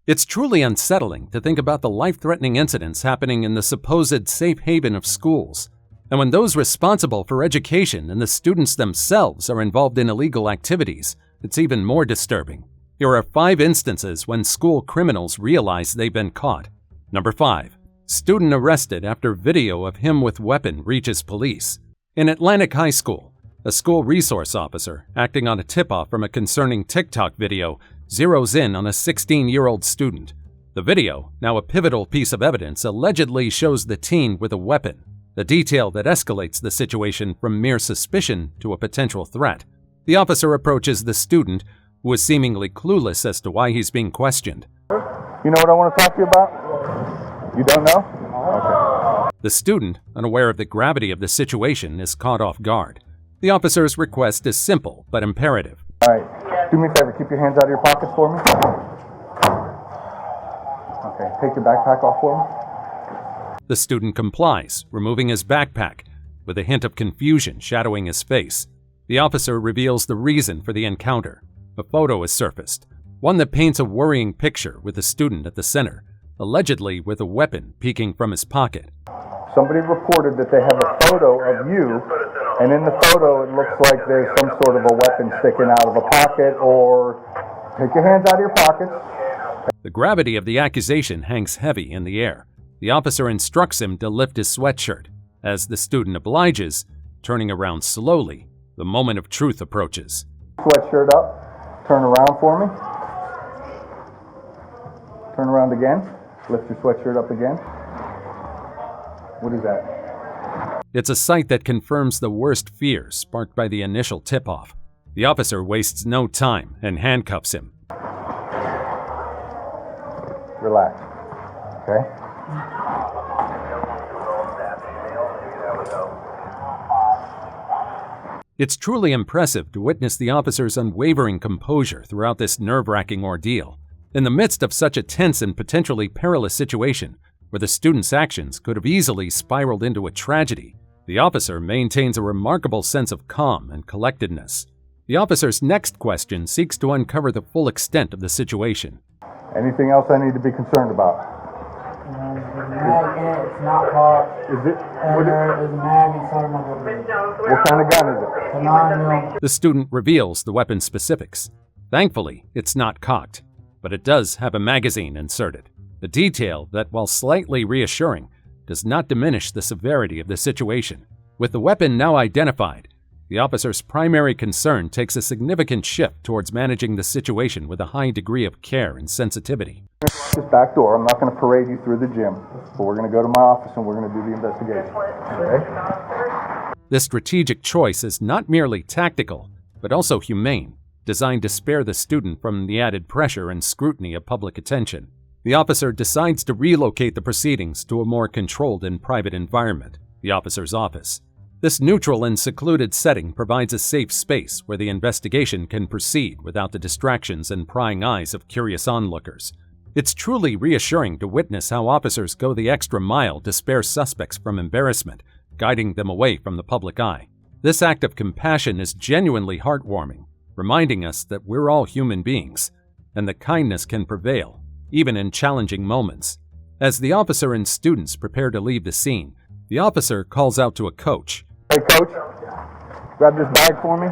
It's truly unsettling to think about the life-threatening incidents happening in the supposed safe haven of schools. And when those responsible for education and the students themselves are involved in illegal activities, it's even more disturbing. Here are 5 instances when school criminals realize they've been caught. Number 5. Student arrested after video of him with weapon reaches police. In Atlantic High School, a school resource officer, acting on a tip-off from a concerning TikTok video, zeroes in on a 16-year-old student. The video, now a pivotal piece of evidence, allegedly shows the teen with a weapon, a detail that escalates the situation from mere suspicion to a potential threat. The officer approaches the student, who is seemingly clueless as to why he's being questioned. You know what I want to talk to you about? You don't know? Okay. The student, unaware of the gravity of the situation, is caught off guard. The officer's request is simple but imperative. All right. Do me a favor, keep your hands out of your pockets for me. Okay, take your backpack off for me. The student complies, removing his backpack, with a hint of confusion shadowing his face. The officer reveals the reason for the encounter. A photo is surfaced, one that paints a worrying picture with the student at the center, allegedly with a weapon peeking from his pocket. Somebody reported that they have a photo of you, and in the photo it looks like there's some sort of a weapon sticking out of a pocket, or take your hands out of your pockets. The gravity of the accusation hangs heavy in the air. The officer instructs him to lift his sweatshirt. As the student obliges, turning around slowly, the moment of truth approaches. Sweatshirt up, turn around for me. Turn around again, lift your sweatshirt up again. What is that? It's a sight that confirms the worst fears sparked by the initial tip-off. The officer wastes no time and handcuffs him. Relax, okay? It's truly impressive to witness the officer's unwavering composure throughout this nerve-wracking ordeal. In the midst of such a tense and potentially perilous situation, where the student's actions could have easily spiraled into a tragedy, the officer maintains a remarkable sense of calm and collectedness. The officer's next question seeks to uncover the full extent of the situation. Anything else I need to be concerned about? It's not cocked. Is it? There's a mag inside my gun. What kind of gun is it? It's a 9mm. The student reveals the weapon specifics. Thankfully, it's not cocked, but it does have a magazine inserted. A detail that, while slightly reassuring, does not diminish the severity of the situation. With the weapon now identified, the officer's primary concern takes a significant shift towards managing the situation with a high degree of care and sensitivity. This back door, I'm not going to parade you through the gym, but we're going to go to my office and we're going to do the investigation. Okay? This strategic choice is not merely tactical, but also humane, designed to spare the student from the added pressure and scrutiny of public attention. The officer decides to relocate the proceedings to a more controlled and private environment, the officer's office. This neutral and secluded setting provides a safe space where the investigation can proceed without the distractions and prying eyes of curious onlookers. It's truly reassuring to witness how officers go the extra mile to spare suspects from embarrassment, guiding them away from the public eye. This act of compassion is genuinely heartwarming, reminding us that we're all human beings, and that kindness can prevail, even in challenging moments. As the officer and students prepare to leave the scene, the officer calls out to a coach. Hey, coach, grab this bag for me.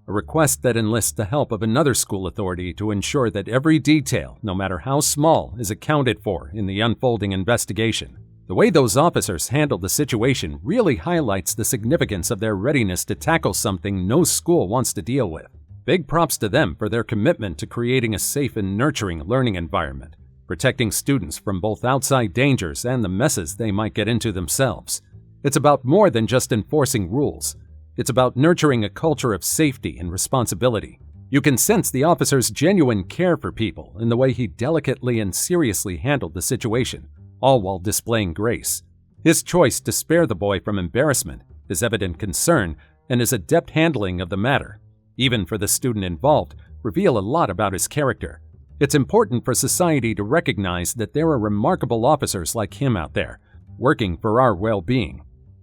A request that enlists the help of another school authority to ensure that every detail, no matter how small, is accounted for in the unfolding investigation. The way those officers handled the situation really highlights the significance of their readiness to tackle something no school wants to deal with. Big props to them for their commitment to creating a safe and nurturing learning environment, protecting students from both outside dangers and the messes they might get into themselves. It's about more than just enforcing rules. It's about nurturing a culture of safety and responsibility. You can sense the officer's genuine care for people in the way he delicately and seriously handled the situation, all while displaying grace. His choice to spare the boy from embarrassment, his evident concern, and his adept handling of the matter, even for the student involved, reveal a lot about his character. It's important for society to recognize that there are remarkable officers like him out there, working for our well-being.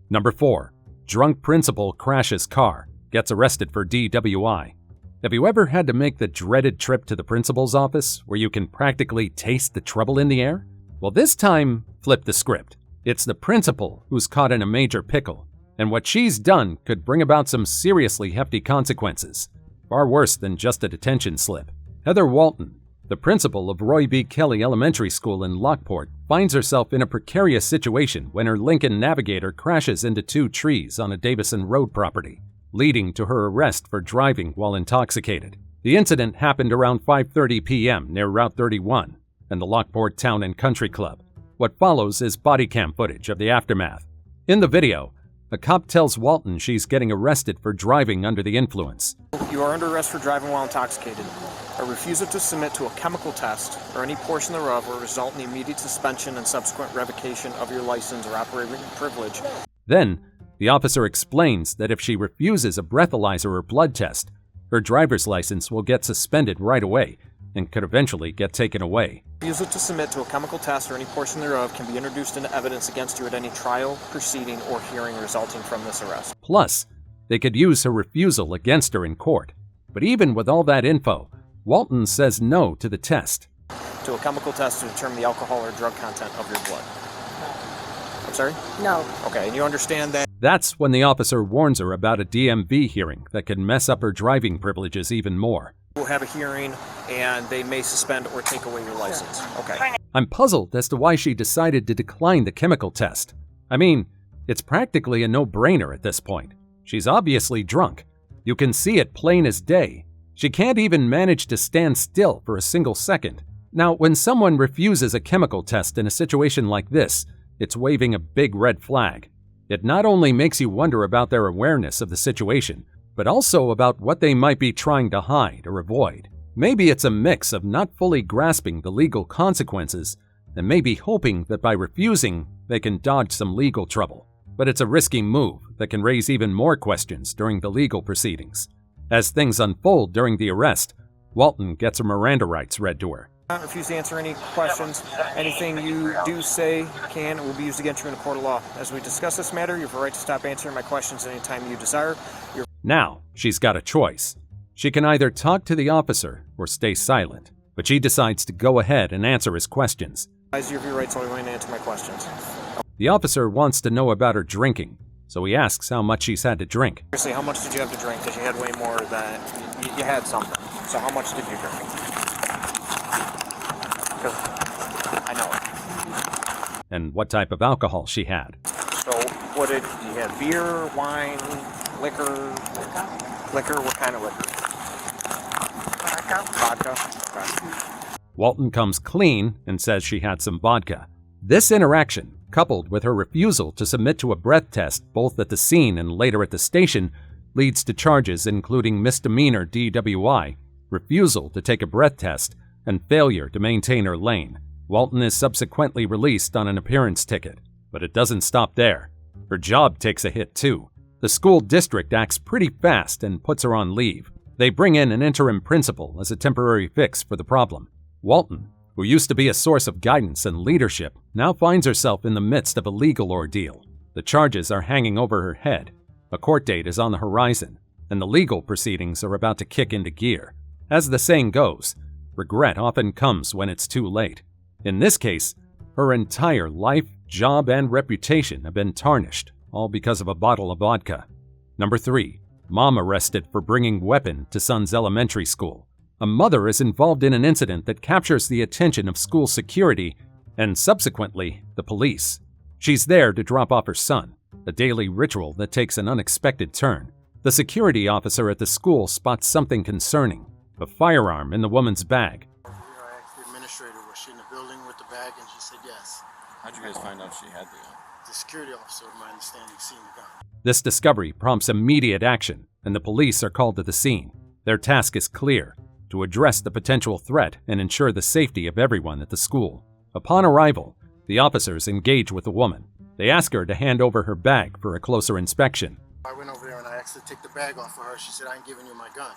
Number 4. Drunk principal crashes car, gets arrested for DWI. Have you ever had to make the dreaded trip to the principal's office where you can practically taste the trouble in the air? Well, this time, flip the script. It's the principal who's caught in a major pickle, and what she's done could bring about some seriously hefty consequences, far worse than just a detention slip. Heather Walton, the principal of Roy B. Kelly Elementary School in Lockport, finds herself in a precarious situation when her Lincoln Navigator crashes into 2 trees on a Davison Road property, leading to her arrest for driving while intoxicated. The incident happened around 5:30 p.m. near Route 31 and the Lockport Town and Country Club. What follows is body cam footage of the aftermath. In the video, a cop tells Walton she's getting arrested for driving under the influence. You are under arrest for driving while intoxicated. A refusal to submit to a chemical test or any portion thereof will result in the immediate suspension and subsequent revocation of your license or operating privilege. Then, the officer explains that if she refuses a breathalyzer or blood test, her driver's license will get suspended right away and could eventually get taken away. Refusal to submit to a chemical test or any portion thereof can be introduced into evidence against you at any trial, proceeding, or hearing resulting from this arrest. Plus, they could use her refusal against her in court. But even with all that info, Walton says no to the test. To a chemical test to determine the alcohol or drug content of your blood. I'm sorry? No. Okay, and you understand that? That's when the officer warns her about a DMV hearing that could mess up her driving privileges even more. We'll have a hearing and they may suspend or take away your license. Okay. I'm puzzled as to why she decided to decline the chemical test. I mean, it's practically a no-brainer at this point. She's obviously drunk. You can see it plain as day. She can't even manage to stand still for a single second. Now, when someone refuses a chemical test in a situation like this, it's waving a big red flag. It not only makes you wonder about their awareness of the situation, but also about what they might be trying to hide or avoid. Maybe it's a mix of not fully grasping the legal consequences and maybe hoping that by refusing, they can dodge some legal trouble. But it's a risky move that can raise even more questions during the legal proceedings. As things unfold during the arrest, Walton gets her Miranda rights read to her. Refuse to answer any questions. Anything you do say can and will be used against you in a court of law. As we discuss this matter, you have a right to stop answering my questions anytime you desire. Now, she's got a choice. She can either talk to the officer or stay silent, but she decides to go ahead and answer his questions. You have your rights, only going to answer my questions. The officer wants to know about her drinking, so he asks how much she's had to drink. Seriously, how much did you have to drink? Because you had way more than you had something. So how much did you drink? Because I know it. And what type of alcohol she had. So what did you have? Beer, wine, liquor? Liquor? What kind of liquor? Vodka. Okay. Walton comes clean and says she had some vodka. This interaction, coupled with her refusal to submit to a breath test both at the scene and later at the station, leads to charges including misdemeanor DWI, refusal to take a breath test, and failure to maintain her lane. Walton is subsequently released on an appearance ticket, but it doesn't stop there. Her job takes a hit too. The school district acts pretty fast and puts her on leave. They bring in an interim principal as a temporary fix for the problem. Walton, who used to be a source of guidance and leadership, now finds herself in the midst of a legal ordeal. The charges are hanging over her head. A court date is on the horizon, and the legal proceedings are about to kick into gear. As the saying goes, regret often comes when it's too late. In this case, her entire life, job, and reputation have been tarnished, all because of a bottle of vodka. Number 3. Mom arrested for bringing weapon to son's elementary school. A mother is involved in an incident that captures the attention of school security and, subsequently, the police. She's there to drop off her son, a daily ritual that takes an unexpected turn. The security officer at the school spots something concerning, a firearm in the woman's bag. I asked the administrator, was she in the building with the bag, and she said yes. How'd you guys find out she had the gun? The security officer, in my understanding, seen the gun. This discovery prompts immediate action, and the police are called to the scene. Their task is clear: to address the potential threat and ensure the safety of everyone at the school. Upon arrival, the officers engage with the woman. They ask her to hand over her bag for a closer inspection. I went over there and I asked her to take the bag off for her. She said, I ain't giving you my gun.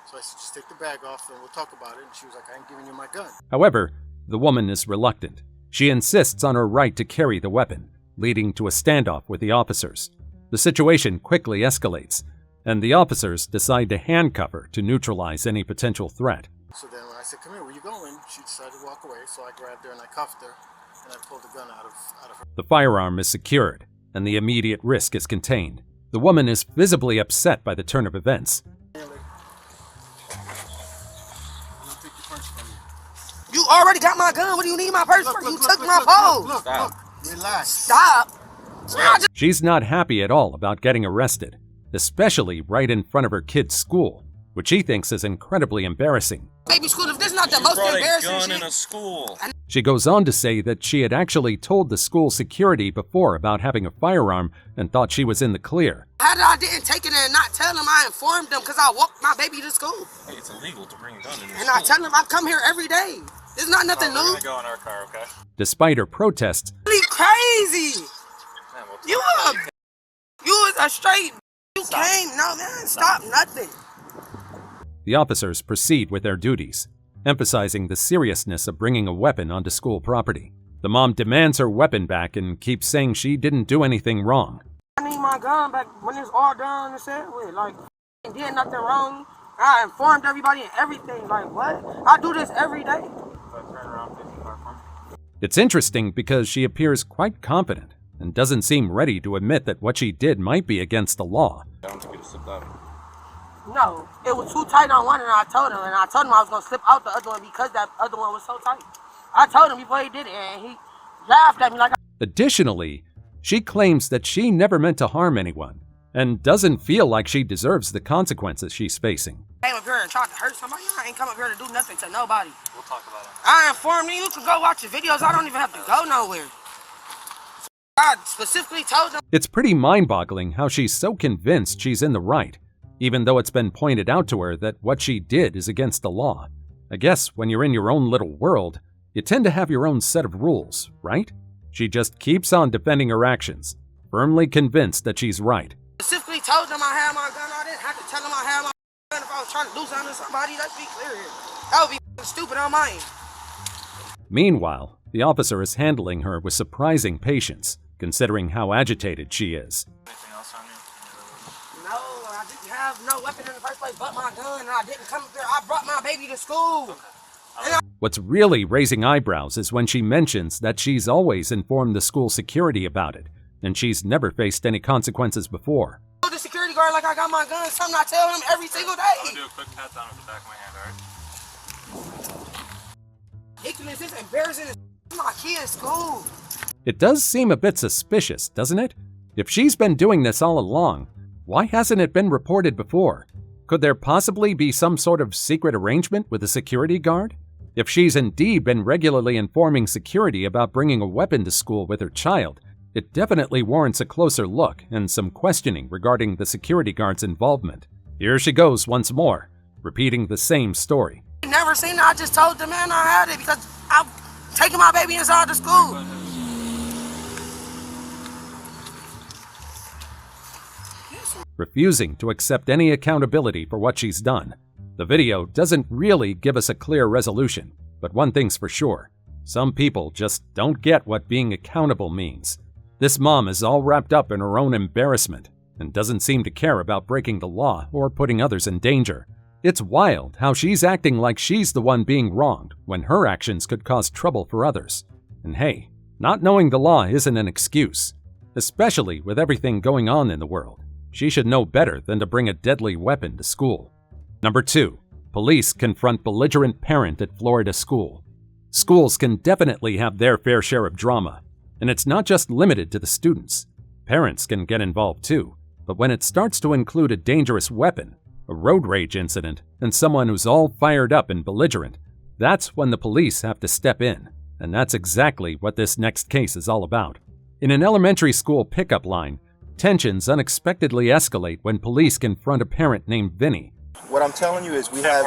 So I said, just take the bag off and we'll talk about it. And she was like, I ain't giving you my gun. However, the woman is reluctant. She insists on her right to carry the weapon, leading to a standoff with the officers. The situation quickly escalates, and the officers decide to handcuff her to neutralize any potential threat. So then when I said, come here, where you going? She decided to walk away, so I grabbed her and I cuffed her, and I pulled the gun out of her. The firearm is secured, and the immediate risk is contained. The woman is visibly upset by the turn of events. You already got my gun. What do you need my purse for? You took my phone. Look, relax. Stop. She's not happy at all about getting arrested, especially right in front of her kid's school, which she thinks is incredibly embarrassing. Baby school, if this is not the You most brought a embarrassing gun shit. in a school. She goes on to say that she had actually told the school security before about having a firearm and thought she was in the clear. How did I didn't take it and not tell them? I informed them because I walked my baby to school. Hey, it's illegal to bring a gun in the And school. I tell them I come here every day. It's not nothing We're new. gonna go in our car, okay? Despite her protests, You crazy. Man, You was a straight. You came. No, man. Stop nothing. the officers proceed with their duties, emphasizing the seriousness of bringing a weapon onto school property. The mom demands her weapon back and keeps saying she didn't do anything wrong. I need my gun back when it's all done and said with. Like, did nothing wrong. I informed everybody and everything. Like, what? I do this every day. It's interesting because she appears quite confident and doesn't seem ready to admit that what she did might be against the law. I don't think you slip out. No, it was too tight on one, and I told him I was gonna slip out the other one because that other one was so tight. I told him before he did it, and he laughed at me like. Additionally, she claims that she never meant to harm anyone and doesn't feel like she deserves the consequences she's facing. I came up here and tried to hurt somebody. I ain't come up here to do nothing to nobody. We'll talk about it. I informed you. You can go watch the videos. I don't even have to go nowhere. I specifically told them. It's pretty mind-boggling how she's so convinced she's in the right, even though it's been pointed out to her that what she did is against the law. I guess when you're in your own little world, you tend to have your own set of rules, right? She just keeps on defending her actions, firmly convinced that she's right. Specifically told them I had my gun. I didn't have to tell them I had my gun if I was trying to do something to somebody. Let's be clear here. That would be stupid on my end. Meanwhile, the officer is handling her with surprising patience, considering how agitated she is. Anything else on you? No, I didn't have no weapon in the first place but my gun. And I didn't come up here. I brought my baby to school. What's really raising eyebrows is when she mentions that she's always informed the school security about it, and she's never faced any consequences before. The security guard like I got my gun. Something I tell him every single day. I'm gonna do a quick pat down with the back of my hand, alright? Ridiculous. It's embarrassing. It's my kid in school. It does seem a bit suspicious, doesn't it? If she's been doing this all along, why hasn't it been reported before? Could there possibly be some sort of secret arrangement with the security guard? If she's indeed been regularly informing security about bringing a weapon to school with her child, it definitely warrants a closer look and some questioning regarding the security guard's involvement. Here she goes once more, repeating the same story. Never seen it. I just told the man I had it because I'm taking my baby inside the school. Refusing to accept any accountability for what she's done. The video doesn't really give us a clear resolution, but one thing's for sure. Some people just don't get what being accountable means. This mom is all wrapped up in her own embarrassment and doesn't seem to care about breaking the law or putting others in danger. It's wild how she's acting like she's the one being wronged when her actions could cause trouble for others. And hey, not knowing the law isn't an excuse, especially with everything going on in the world. She should know better than to bring a deadly weapon to school. Number 2. Police confront belligerent parent at Florida school. Schools can definitely have their fair share of drama, and it's not just limited to the students. Parents can get involved too, but when it starts to include a dangerous weapon, a road rage incident, and someone who's all fired up and belligerent, that's when the police have to step in, and that's exactly what this next case is all about. In an elementary school pickup line, tensions unexpectedly escalate when police confront a parent named Vinny. What I'm telling you is we have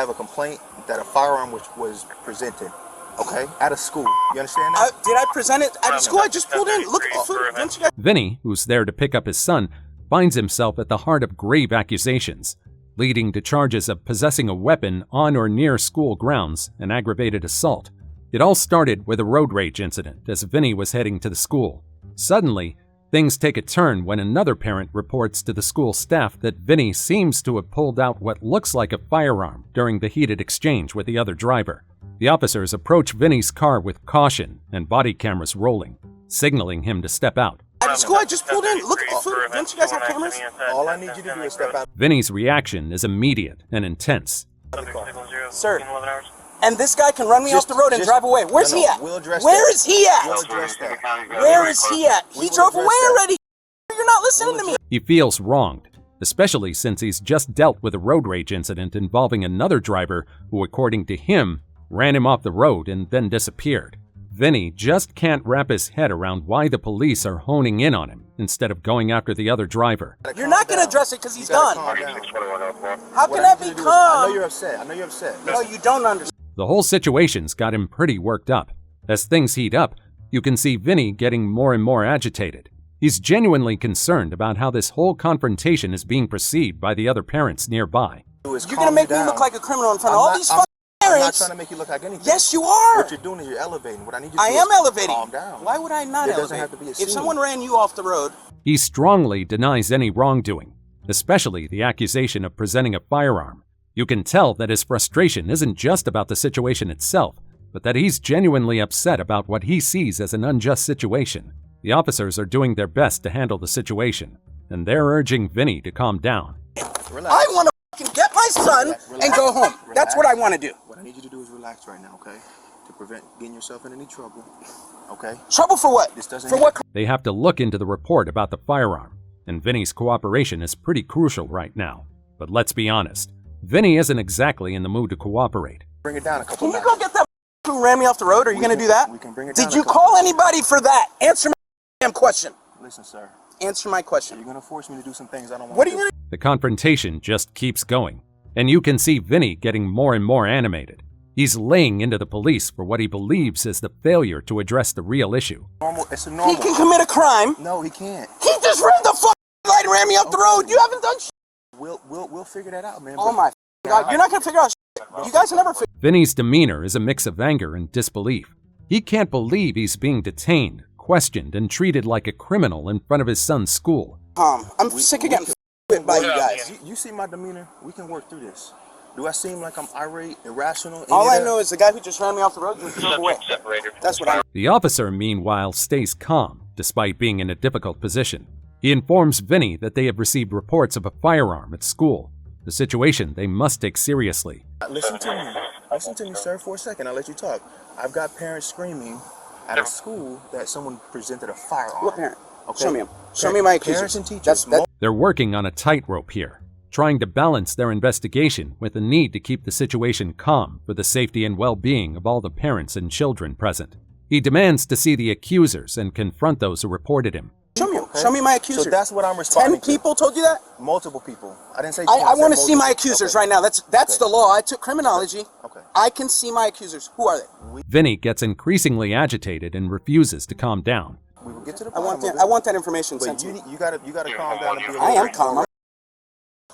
a complaint that a firearm was presented, okay, at a school. You understand that? Did I present it at the school? I just pulled in. Look at the food. Don't you guys? Vinny, who's there to pick up his son, finds himself at the heart of grave accusations, leading to charges of possessing a weapon on or near school grounds and aggravated assault. It all started with a road rage incident as Vinny was heading to the school. Suddenly, Things take a turn when another parent reports to the school staff that Vinny seems to have pulled out what looks like a firearm during the heated exchange with the other driver. The officers approach Vinny's car with caution and body cameras rolling, signaling him to step out. At the school, I just pulled in. Look at the food. Don't you guys have cameras? All I need you to do is step out. Vinny's reaction is immediate and intense. Sir, and this guy can run me off the road and drive away. Where's he at? We'll address Where that. is he at? We'll address that. Where is he at? He drove away already. You're not listening to me. He feels wronged, especially since he's just dealt with a road rage incident involving another driver who, according to him, ran him off the road and then disappeared. Vinny just can't wrap his head around why the police are honing in on him instead of going after the other driver. You're not going to address it because he's gone. How can that be calm? I know you're upset. No, you don't understand. The whole situation's got him pretty worked up. As things heat up, you can see Vinny getting more and more agitated. He's genuinely concerned about how this whole confrontation is being perceived by the other parents nearby. You're going to make me look like a criminal in front of all these fucking I'm not parents. trying to make you look like anything. Yes, you are. What you're doing is you're elevating. What I need you to I do am is elevating. calm down. Why would I not There elevate? doesn't have to be a If scene. someone ran you off the road, He strongly denies any wrongdoing, especially the accusation of presenting a firearm. You can tell that his frustration isn't just about the situation itself, but that he's genuinely upset about what he sees as an unjust situation. The officers are doing their best to handle the situation, and they're urging Vinny to calm down. Relax. I want to get my son and go home. That's what I want to do. What I need you to do is relax right now, okay? To prevent getting yourself in any trouble, okay? Trouble for what? This doesn't For what? They have to look into the report about the firearm, and Vinny's cooperation is pretty crucial right now. But let's be honest, Vinny isn't exactly in the mood to cooperate. Bring it down a couple Can you go get that who ran me off the road? Are you going to do that? We can bring it down. Did you call anybody for that? Answer my damn question. Listen, sir. Answer my question. You're going to force me to do some things I don't want What are to you do. going to The confrontation just keeps going, and you can see Vinny getting more and more animated. He's laying into the police for what he believes is the failure to address the real issue. It's a He normal. can commit a crime. No, he can't. He just ran the fucking light and ran me off the road. You haven't done shit. We'll figure that out, man. Oh my God. You're not going to figure out shit. You guys never figure. Vinny's demeanor is a mix of anger and disbelief. He can't believe he's being detained, questioned, and treated like a criminal in front of his son's school. I'm sick of getting f***ed by you guys. You see my demeanor? We can work through this. Do I seem like I'm irate, irrational? All I know is the guy who just ran me off the road just drove away. That's what I know. The officer, meanwhile, stays calm, despite being in a difficult position. He informs Vinny that they have received reports of a firearm at school, the situation they must take seriously. Listen to me. Listen to me, sir, for a second. I'll let you talk. I've got parents screaming at a school that someone presented a firearm. What parent? Okay. Show me him. Show me my accusers. Parents and teachers. They're working on a tightrope here, trying to balance their investigation with the need to keep the situation calm for the safety and well-being of all the parents and children present. He demands to see the accusers and confront those who reported him. Show me him. Show me my accusers. So that's what I'm responding 10 people told you that? Multiple people. I didn't say I want to said see my multiple. accusers Okay. right now. That's the law. I took criminology. Okay. I can see my accusers. Who are they? Vinny gets increasingly agitated and refuses to calm down. We will get to the I want bottom of that. it. I want that information But sent to me. you gotta calm down and be a I little am calm.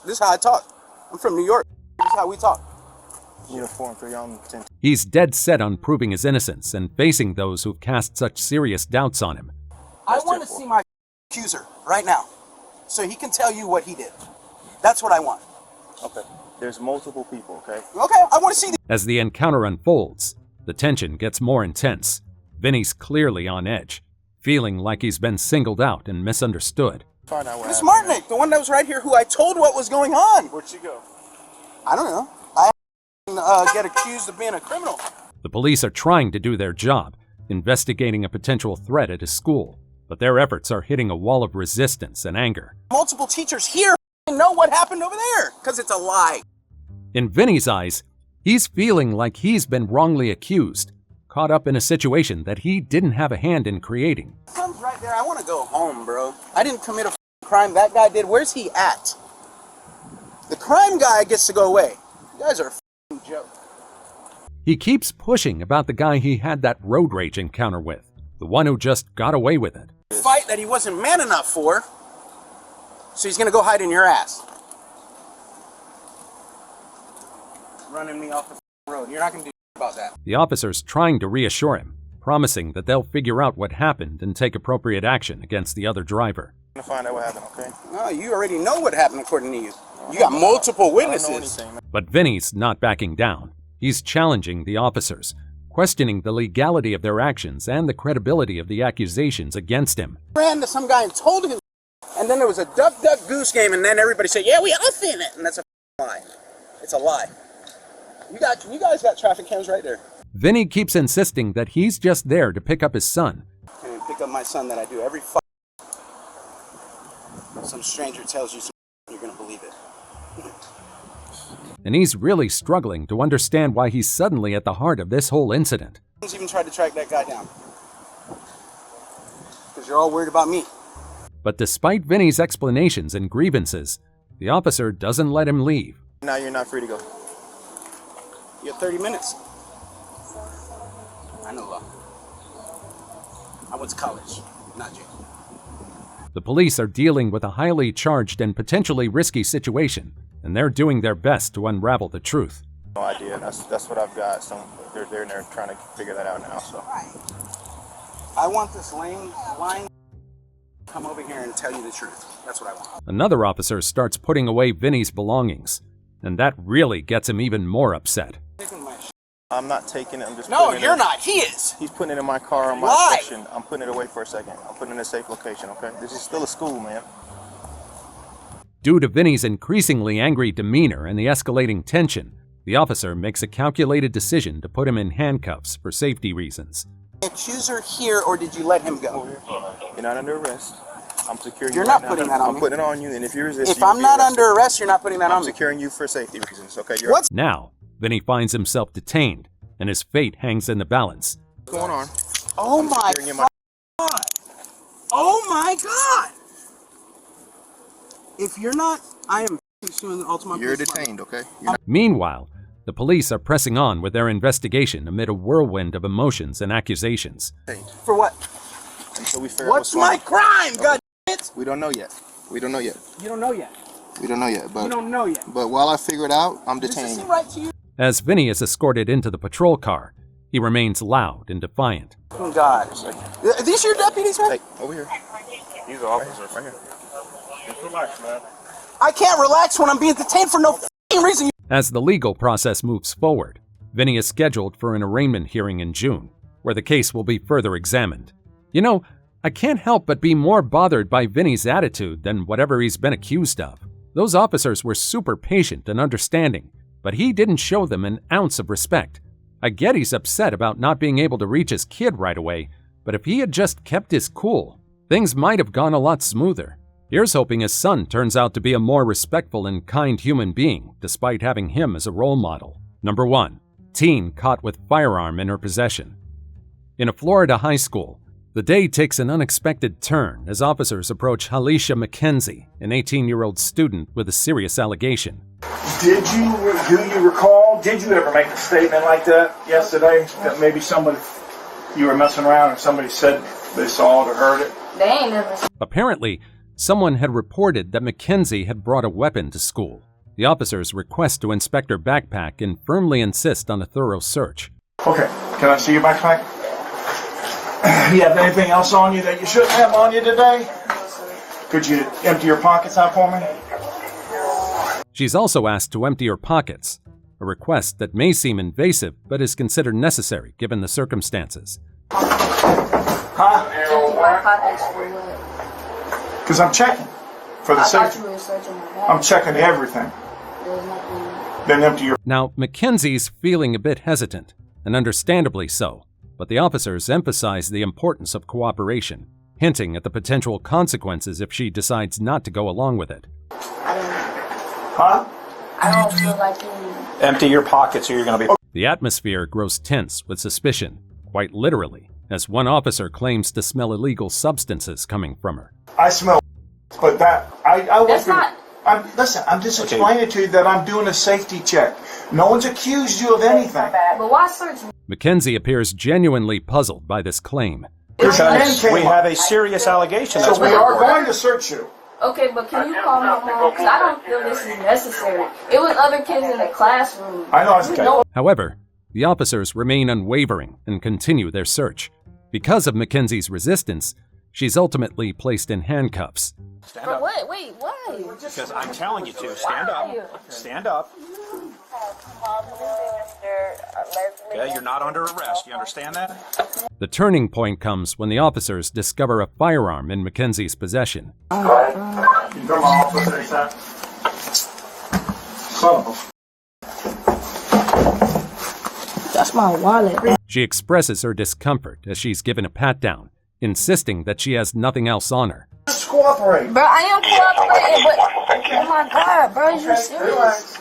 This is how I talk. I'm from New York. This is how we talk. uniform for young. He's dead set on proving his innocence and facing those who've cast such serious doubts on him. I want to see my accuser right now, so he can tell you what he did. That's what I want. Okay. There's multiple people, okay? Okay, I want to see. As the encounter unfolds, the tension gets more intense. Vinny's clearly on edge, feeling like he's been singled out and misunderstood. Find out what Miss happened. Martinick, the one that was right here, who I told what was going on. Where'd she go? I don't know. Get accused of being a criminal. The police are trying to do their job, investigating a potential threat at his school, but their efforts are hitting a wall of resistance and anger. Multiple teachers here know what happened over there, because it's a lie. In Vinny's eyes, he's feeling like he's been wrongly accused, caught up in a situation that he didn't have a hand in creating. Son's right there. I want to go home, bro. I didn't commit a crime. That guy did. Where's he at? The crime guy gets to go away. You guys are a joke. He keeps pushing about the guy he had that road rage encounter with, the one who just got away with it. Fight that he wasn't man enough for, so he's gonna go hide in your ass. Running me off the road. You're not gonna do about that. The officer's trying to reassure him, promising that they'll figure out what happened and take appropriate action against the other driver. I'm gonna find out what happened, okay? No, you already know what happened according to you. You got multiple witnesses. But Vinny's not backing down. He's challenging the officers, questioning the legality of their actions and the credibility of the accusations against him. Ran to some guy and told him, and then there was a duck goose game, and then everybody said, yeah, we all seen it, and that's a lie. It's a lie. You guys got traffic cams right there. Vinny keeps insisting that he's just there to pick up his son. And pick up my son that I do every some stranger tells you something, you're gonna believe it. And he's really struggling to understand why he's suddenly at the heart of this whole incident. He's even tried to track that guy down. Because you're all worried about me. But despite Vinny's explanations and grievances, the officer doesn't let him leave. Now you're not free to go. You have 30 minutes. I know law. I went to college, not jail. The police are dealing with a highly charged and potentially risky situation, and they're doing their best to unravel the truth. No idea. That's what I've got. So they're trying to figure that out now. So I want this line come over here and tell you the truth. That's what I want. Another officer starts putting away Vinny's belongings, and that really gets him even more upset. I'm not taking it. I'm just. No, you're not. He is. He's putting it in my car on my section. I'm putting it away for a second. I'm putting it in a safe location. Okay. This is still a school, man. Due to Vinny's increasingly angry demeanor and the escalating tension, the officer makes a calculated decision to put him in handcuffs for safety reasons. Accuser here, or did you let him go? You're not under arrest. I'm securing you. You're not putting that on me. I'm putting it on you, and if you resist, if I'm not under arrest, you're not putting that on me. I'm securing you for safety reasons. Okay. What's now? Vinny finds himself detained, and his fate hangs in the balance. What's going on? Oh my God! Oh my God! If you're not, I am suing the ultimate. You're detained, okay? Meanwhile, the police are pressing on with their investigation amid a whirlwind of emotions and accusations. For what? Until we figure What's my crime? God damn it! We don't know yet. We don't know yet. You don't know yet. We don't know yet. But you don't know yet. But while I figure it out, I'm Does detained. this seem right to you? As Vinny is escorted into the patrol car, he remains loud and defiant. Oh God! Are these your deputies, man? Hey, over here. He's the officer. Right here. Just relax, man. I can't relax when I'm being detained for no f***ing reason. As the legal process moves forward, Vinny is scheduled for an arraignment hearing in June, where the case will be further examined. You know, I can't help but be more bothered by Vinny's attitude than whatever he's been accused of. Those officers were super patient and understanding, but he didn't show them an ounce of respect. I get he's upset about not being able to reach his kid right away, but if he had just kept his cool, things might have gone a lot smoother. Here's hoping his son turns out to be a more respectful and kind human being, despite having him as a role model. Number 1. Teen caught with firearm in her possession. In a Florida high school, the day takes an unexpected turn as officers approach Halisha McKenzie, an 18-year-old student with a serious allegation. Do you recall, did you ever make a statement like that yesterday? That maybe you were messing around and somebody said they saw it or heard it? They ain't never. Apparently, someone had reported that McKenzie had brought a weapon to school. The officers request to inspect her backpack and firmly insist on a thorough search. Okay, can I see your backpack? You have anything else on you that you shouldn't have on you today? Could you empty your pockets out for me? She's also asked to empty her pockets, a request that may seem invasive but is considered necessary given the circumstances. Huh? Because I'm checking for the safety. I'm checking everything. Then empty your... Now, Mackenzie's feeling a bit hesitant, and understandably so, but the officers emphasize the importance of cooperation, hinting at the potential consequences if she decides not to go along with it. Huh? I don't feel like you... Empty your pockets or you're going to be... The atmosphere grows tense with suspicion, quite literally, as one officer claims to smell illegal substances coming from her. I smell, but that... That's not... Listen, I'm just explaining to you that I'm doing a safety check. No one's accused you of anything. But why search me? Mackenzie appears genuinely puzzled by this claim. Because we have a serious allegation. So we are going to search you. Okay, but can you call me home? Because I don't feel this is necessary. It was other kids in the classroom. I know it's okay. However, the officers remain unwavering and continue their search. Because of Mackenzie's resistance, she's ultimately placed in handcuffs. Stand up. What? Wait, why? Because I'm telling you to. Stand up. Stand up. Okay, you're not under arrest. You understand that? The turning point comes when the officers discover a firearm in Mackenzie's possession. Can you come off with this, son of a... That's my wallet. She expresses her discomfort as she's given a pat-down, insisting that she has nothing else on her. Just cooperate. Bro, I am cooperating, but oh my God, bro, you serious?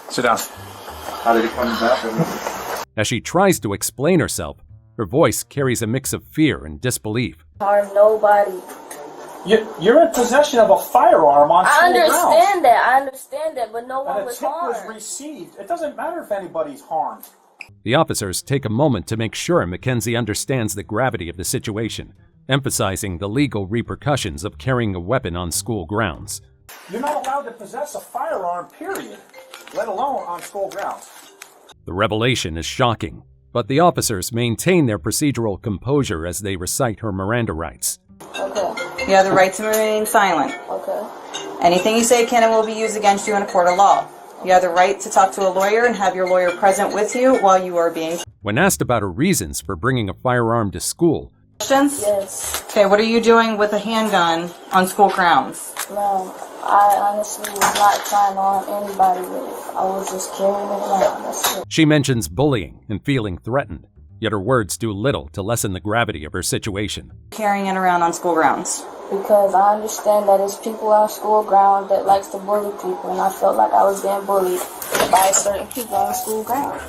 Sit down. How did he come back? As she tries to explain herself, her voice carries a mix of fear and disbelief. Harm nobody. You're in possession of a firearm on school grounds. I understand that, but no one And a was tip was harmed. received. It doesn't matter if anybody's harmed. The officers take a moment to make sure Mackenzie understands the gravity of the situation, emphasizing the legal repercussions of carrying a weapon on school grounds. You're not allowed to possess a firearm, period, let alone on school grounds. The revelation is shocking, but the officers maintain their procedural composure as they recite her Miranda rights. Okay, You have the right to remain silent. okay. Anything you say can and will be used against you in a court of law. You have the right to talk to a lawyer and have your lawyer present with you while you are being... When asked about her reasons for bringing a firearm to school, Questions? Yes. Okay, what are you doing with a handgun on school grounds? No, I honestly was not trying to harm anybody with it. I was just carrying it around. That's it. she mentions bullying and feeling threatened, yet her words do little to lessen the gravity of her situation. Carrying it around on school grounds. Because I understand that there's people on school grounds that likes to bully people, and I felt like I was getting bullied by certain people on school ground.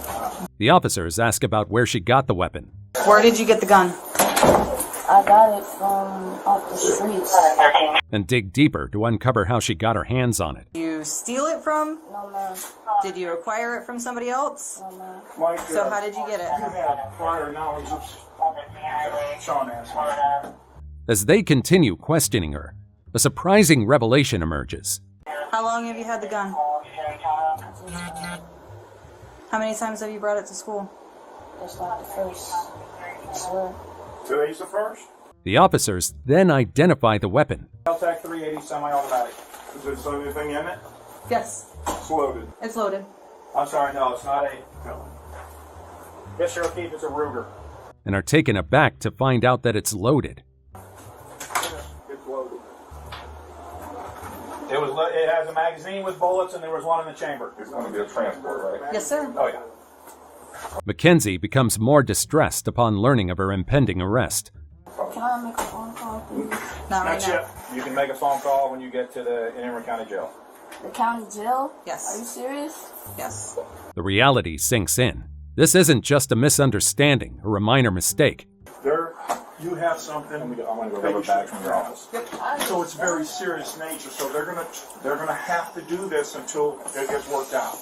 The officers ask about where she got the weapon. Where did you get the gun? I got it from off the streets. And dig deeper to uncover how she got her hands on it. You steal it from? No, ma'am. Did you acquire it from somebody else? No, ma'am. Mike, So how did you get it? you had prior knowledge of Sean asked. As they continue questioning her, a surprising revelation emerges. How long have you had the gun? How many times have you brought it to school? That's not the first. I swear. Today's the first. The officers then identify the weapon. Deltac 380 semi-automatic. Is there still anything in it? Yes, It's loaded. it's loaded. I'm sorry, no, it's not a... No. Yes, Sheriff Keith, it's a Ruger. And are taken aback to find out that it's loaded. It's loaded. It has a magazine with bullets, and there was one in the chamber. It's going to be a transport, right? Yes, sir. Oh, yeah. Mackenzie becomes more distressed upon learning of her impending arrest. Can I make a phone call, please? Not right Not now. yet. You can make a phone call when you get to the Emory County Jail. The county jail? Yes. Are you serious? Yes. The reality sinks in. This isn't just a misunderstanding or a minor mistake. You have something. I'm going to go back from your office. So it's very serious nature. So they're gonna have to do this until it gets worked out.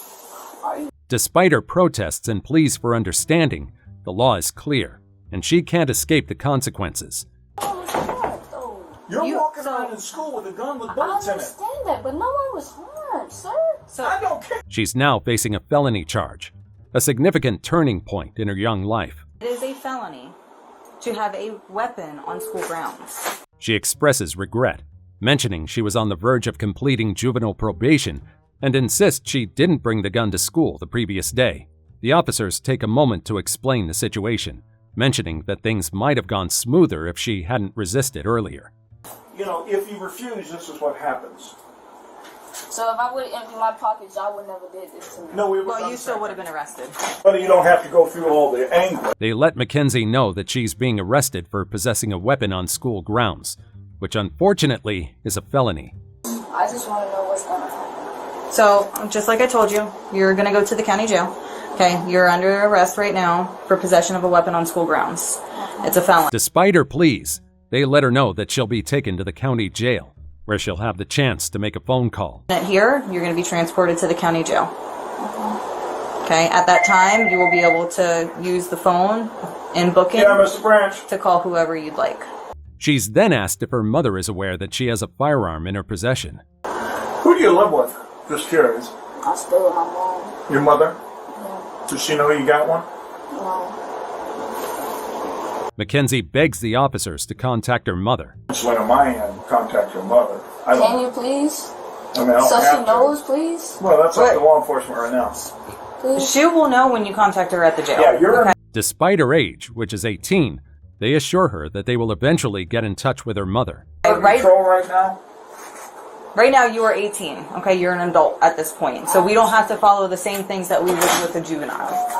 Despite her protests and pleas for understanding, the law is clear, and she can't escape the consequences. You're walking around in school with a gun with bullets in it. I understand that, but no one was harmed, sir. So I don't care. She's now facing a felony charge, a significant turning point in her young life. it is a felony to have a weapon on school grounds. She expresses regret, mentioning she was on the verge of completing juvenile probation and insists she didn't bring the gun to school the previous day. The officers take a moment to explain the situation, mentioning that things might have gone smoother if she hadn't resisted earlier. You know, if you refuse, this is what happens. So if I would have emptied my pockets, y'all would never did this to me. No, we would. Well, you still would have been arrested. But you don't have to go through all the anger. They let Mackenzie know that she's being arrested for possessing a weapon on school grounds, which unfortunately is a felony. I just want to know what's going to happen. So, just like I told you, you're going to go to the county jail. Okay, you're under arrest right now for possession of a weapon on school grounds. It's a felony. Despite her pleas, they let her know that she'll be taken to the county jail, where she'll have the chance to make a phone call. Here, you're going to be transported to the county jail. Okay, at that time, you will be able to use the phone in booking Yeah, Mr. Branch. to call whoever you'd like. She's then asked if her mother is aware that she has a firearm in her possession. Who do you live with? Just curious. I stay with my mom. Your mother? Yeah. Does she know you got one? No. Mackenzie begs the officers to contact her mother. Just went on my end, contact your mother. Can you please? I mean, I don't So have she to. knows, please? Well, that's up to law enforcement right now. Please? She will know when you contact her at the jail. Yeah, you're okay? Despite her age, which is 18, they assure her that they will eventually get in touch with her mother. Right, control right now. right now you are 18, okay? You're an adult at this point. So we don't have to follow the same things that we would with a juvenile.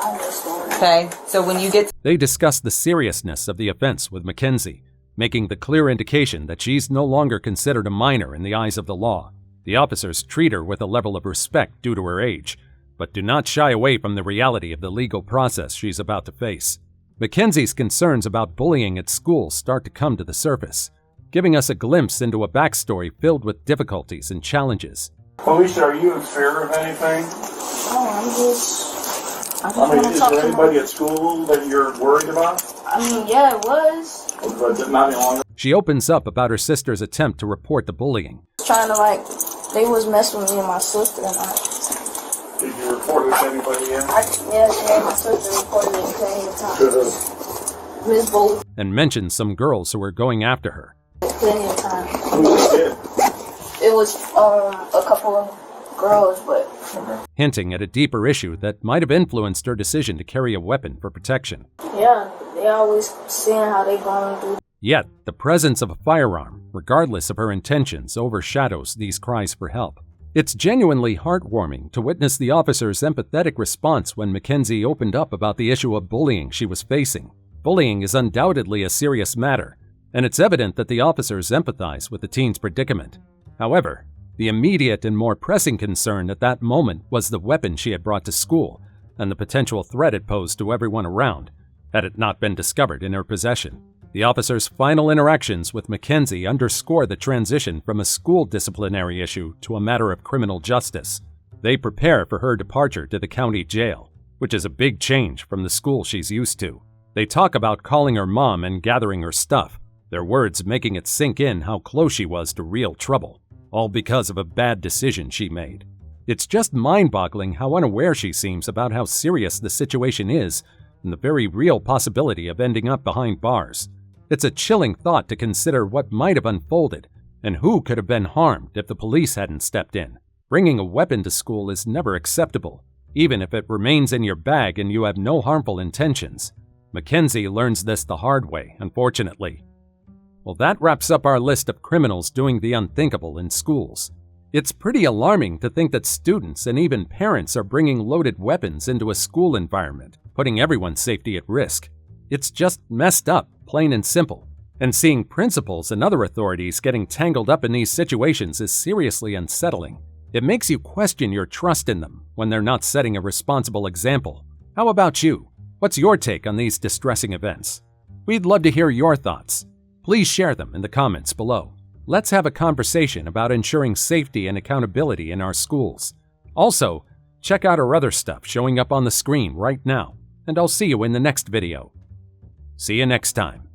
Okay? So when you get... They discuss the seriousness of the offense with Mackenzie, making the clear indication that she's no longer considered a minor in the eyes of the law. The officers treat her with a level of respect due to her age, but do not shy away from the reality of the legal process she's about to face. Mackenzie's concerns about bullying at school start to come to the surface, giving us a glimpse into a backstory filled with difficulties and challenges. Felicia, are you in fear of anything? No, I mean, is there anybody at school that you're worried about? I mean, yeah, it was. But not any longer. She opens up about her sister's attempt to report the bullying. Trying to, like, they was messing with me and my sister and Did you report it to anybody yet? Yes, me and my sister reported it plenty of times. Miss Bully And mentions some girls who were going after her. plenty of times. Who did? It was a couple of girls, but Hinting at a deeper issue that might have influenced her decision to carry a weapon for protection. yeah, they always seeing how they going through. Yet, the presence of a firearm, regardless of her intentions, overshadows these cries for help. It's genuinely heartwarming to witness the officer's empathetic response when Mackenzie opened up about the issue of bullying she was facing. Bullying is undoubtedly a serious matter, and it's evident that the officers empathize with the teen's predicament. However, the immediate and more pressing concern at that moment was the weapon she had brought to school and the potential threat it posed to everyone around, had it not been discovered in her possession. The officer's final interactions with Mackenzie underscore the transition from a school disciplinary issue to a matter of criminal justice. They prepare for her departure to the county jail, which is a big change from the school she's used to. They talk about calling her mom and gathering her stuff, their words making it sink in how close she was to real trouble, all because of a bad decision she made. It's just mind-boggling how unaware she seems about how serious the situation is and the very real possibility of ending up behind bars. It's a chilling thought to consider what might have unfolded and who could have been harmed if the police hadn't stepped in. Bringing a weapon to school is never acceptable, even if it remains in your bag and you have no harmful intentions. Mackenzie learns this the hard way, unfortunately. Well, that wraps up our list of criminals doing the unthinkable in schools. It's pretty alarming to think that students and even parents are bringing loaded weapons into a school environment, putting everyone's safety at risk. It's just messed up, plain and simple. And seeing principals and other authorities getting tangled up in these situations is seriously unsettling. It makes you question your trust in them when they're not setting a responsible example. How about you? What's your take on these distressing events? We'd love to hear your thoughts. Please share them in the comments below. Let's have a conversation about ensuring safety and accountability in our schools. Also, check out our other stuff showing up on the screen right now, and I'll see you in the next video. See you next time.